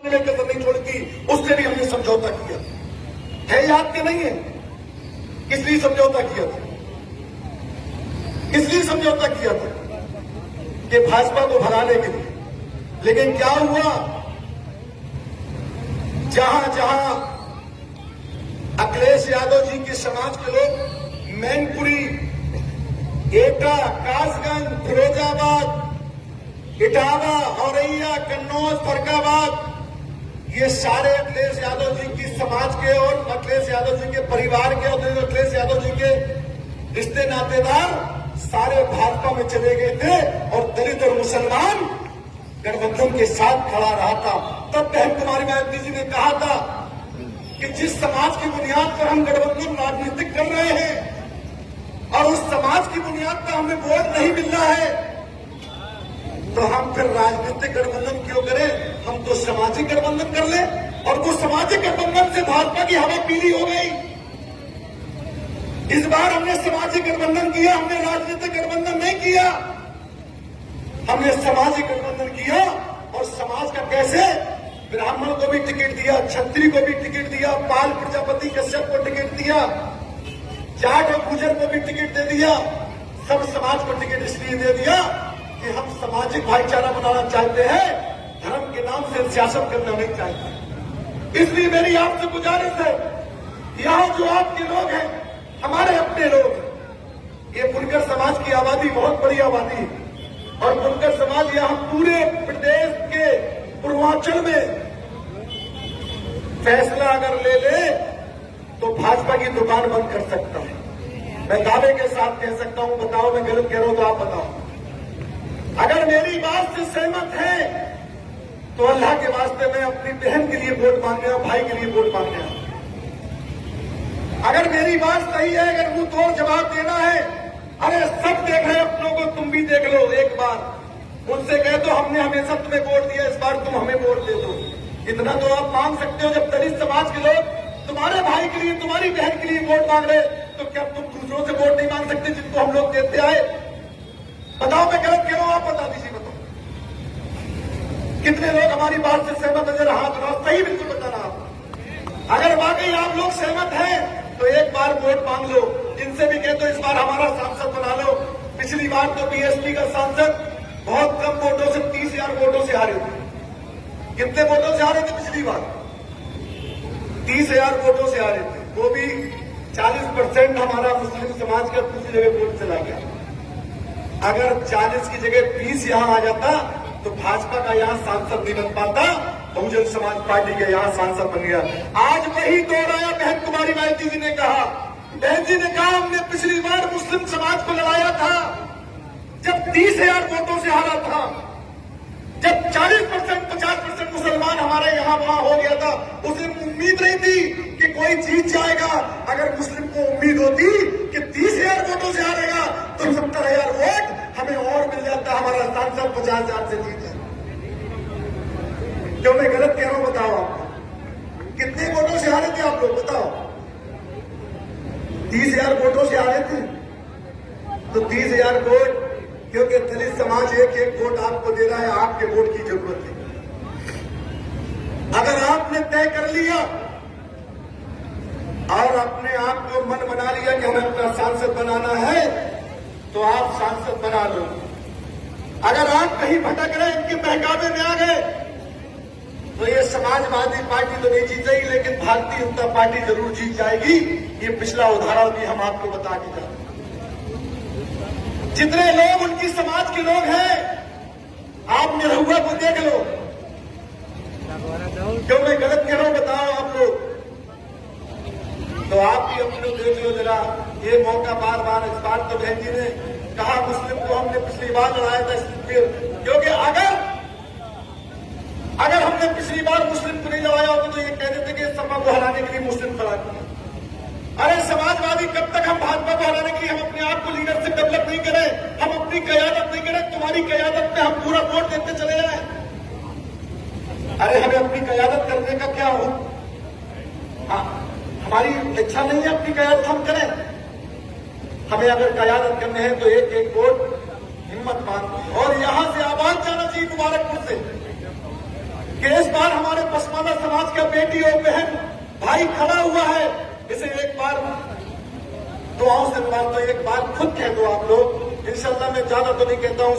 में कसर नहीं छोड़ती, उससे भी हमने समझौता किया है। याद के नहीं है? इसलिए समझौता किया था, इसलिए समझौता किया था कि भाजपा को भगाने के लिए। लेकिन क्या हुआ? जहां जहां अखिलेश यादव जी के समाज के लोग मैनपुरी, एटा, कासगंज, फिरोजाबाद, इटावा, औरैया, कन्नौज, फरकाबाद, ये सारे अखिलेश यादव जी की समाज के और अखिलेश यादव जी के परिवार के और अखिलेश यादव जी के रिश्ते नातेदार सारे भाजपा में चले गए थे और दलित और मुसलमान गठबंधन के साथ खड़ा रहा था। तब बहन कुमारी मायावती जी ने कहा था कि जिस समाज की बुनियाद पर हम गठबंधन राजनीतिक कर रहे हैं और उस समाज की बुनियाद पर हमें वोट नहीं मिल रहा है, तो हम फिर राजनीतिक गठबंधन क्यों करें? हम तो सामाजिक गठबंधन कर ले। और वो सामाजिक गठबंधन से भाजपा की हवा पीली हो गई। इस बार हमने सामाजिक गठबंधन किया, हमने राजनीतिक गठबंधन नहीं किया, हमने सामाजिक गठबंधन किया। और समाज का कैसे? ब्राह्मण को भी टिकट दिया, क्षत्रिय को भी टिकट दिया, पाल प्रजापति कश्यप को टिकट दिया, जाट और गुजर को भी टिकट दे दिया। सब समाज को टिकट इसलिए दे दिया कि हम सामाजिक भाईचारा बनाना चाहते हैं, धर्म के नाम से सियासत करना नहीं चाहते। इसलिए मेरी आपसे गुजारिश है, यहां जो आपके लोग हैं, हमारे अपने लोग, ये बुनकर समाज की आबादी बहुत बड़ी आबादी है और बुनकर समाज यहां पूरे प्रदेश के पूर्वांचल में फैसला अगर ले ले तो भाजपा की दुकान बंद कर सकता है। मैं दावे के साथ कह सकता हूं। बताओ मैं गलत कह रहा हूं तो आप बताओ। अगर मेरी बात से सहमत है तो अल्लाह के वास्ते मैं अपनी बहन के लिए वोट मांगने और भाई के लिए वोट मांगने आऊं। अगर मेरी बात सही है, अगर मुंह तोड़ जवाब देना है, अरे सब देख रहे हैं अपनों को, तुम भी देख लो एक बार। उनसे कहे तो हमने हमेशा तुम्हें वोट दिया, इस बार तुम हमें वोट दे दो। इतना तो आप मांग सकते हो। जब दलित समाज के लोग तुम्हारे भाई के लिए, तुम्हारी बहन के लिए वोट मांग रहे, तो क्या तुम दूसरों से वोट नहीं मांग सकते जिनको हम लोग देते आए? बताओ मैं गलत कह रहा हूं, आप बता दीजिए। बताओ कितने लोग हमारी बात से सहमत है? जरा हाथ उठाओ, सही बिल्कुल बताना आप। अगर वाकई आप लोग सहमत हैं तो एक बार वोट मांग लो। इनसे भी कह दो इस बार हमारा सांसद बना लो। पिछली बार तो बीएसपी का सांसद बहुत कम वोटों से 30,000 वोटों से हारे थे। कितने वोटों से हारे थे पिछली बार? 30,000 वोटों से हारे थे। वो भी 40% हमारा मुस्लिम समाज का दूसरी जगह वोट चला गया। अगर 40 की जगह 20 यहां आ जाता तो भाजपा का यहां सांसद नहीं बन पाता, बहुजन समाज पार्टी के यहां सांसद बन गया। आज वही दोहराया बहन कुमारी मायावती जी ने कहा। बहन जी ने कहा हमने पिछली बार मुस्लिम समाज को लड़ाया था जब 30,000 वोटों से हारा था, जब 40%, 50% मुसलमान हमारे यहां वहां हो गया था। उसे उम्मीद नहीं थी कि कोई जीत जाएगा। अगर मुस्लिम को उम्मीद होती कि 30,000 वोटों से हारेगा तो 70,000 वोट हमें और मिल जाता, हमारा सांसद 50,000 से जीत जाए। क्यों मैं गलत कह रहा हूं? बताओ आप कितने वोटों से हारे थे आप लोग? बताओ। 30,000 वोटों से हारे थे। तो 30,000 वोट, क्योंकि दलित समाज एक वोट आपको दे रहा है, आपके वोट की जरूरत है। अगर आपने तय कर लिया और अपने आप को मन बना लिया कि हमें अपना सांसद बनाना है, तो आप सांसद बना लो। अगर आप कहीं भटक रहे, इनके बहकावे में आ गए, तो ये समाजवादी पार्टी तो नहीं जीतेगी, लेकिन भारतीय जनता पार्टी जरूर जीत जाएगी। ये पिछला उदाहरण भी हम आपको बता के जाते। जितने लोग उनकी समाज के लोग हैं, आप निरहुआ को देख लो। क्यों मैं गलत कह रहा हूं? बताओ आप लोग। तो आप भी अपने देख लो जरा। ये मौका बार बार, इस बार तो बहन जी ने कहा मुस्लिम को हमने पिछली बार लड़ाया था, क्योंकि अगर हमने पिछली बार मुस्लिम को नहीं लड़ाया होता तो ये कहते थे कि सपा को हराने के लिए मुस्लिम खड़ा किया। अरे समाजवादी कब तक हम भाजपा को हराने के लिए हम अपने आप को लीडरशिप डेवलप नहीं करें, हम अपनी कयादत नहीं करें, तुम्हारी कयादत में हम पूरा वोट देते चले जाए। अरे हमें अपनी कयादत करने का क्या हो? हमारी इच्छा नहीं है अपनी कयादत हम करें। हमें अगर कयादत करने हैं तो एक एक वोट हिम्मत मान। और यहां से आवाज जाना चाहिए मुबारकपुर से कि इस बार हमारे समाज का बेटी और बहन भाई खड़ा हुआ है, इसे एक बार दुआओं से नवाज दो, एक बार खुद कह दो आप लोग। इंशाल्लाह मैं ज्यादा तो नहीं कहता हूं।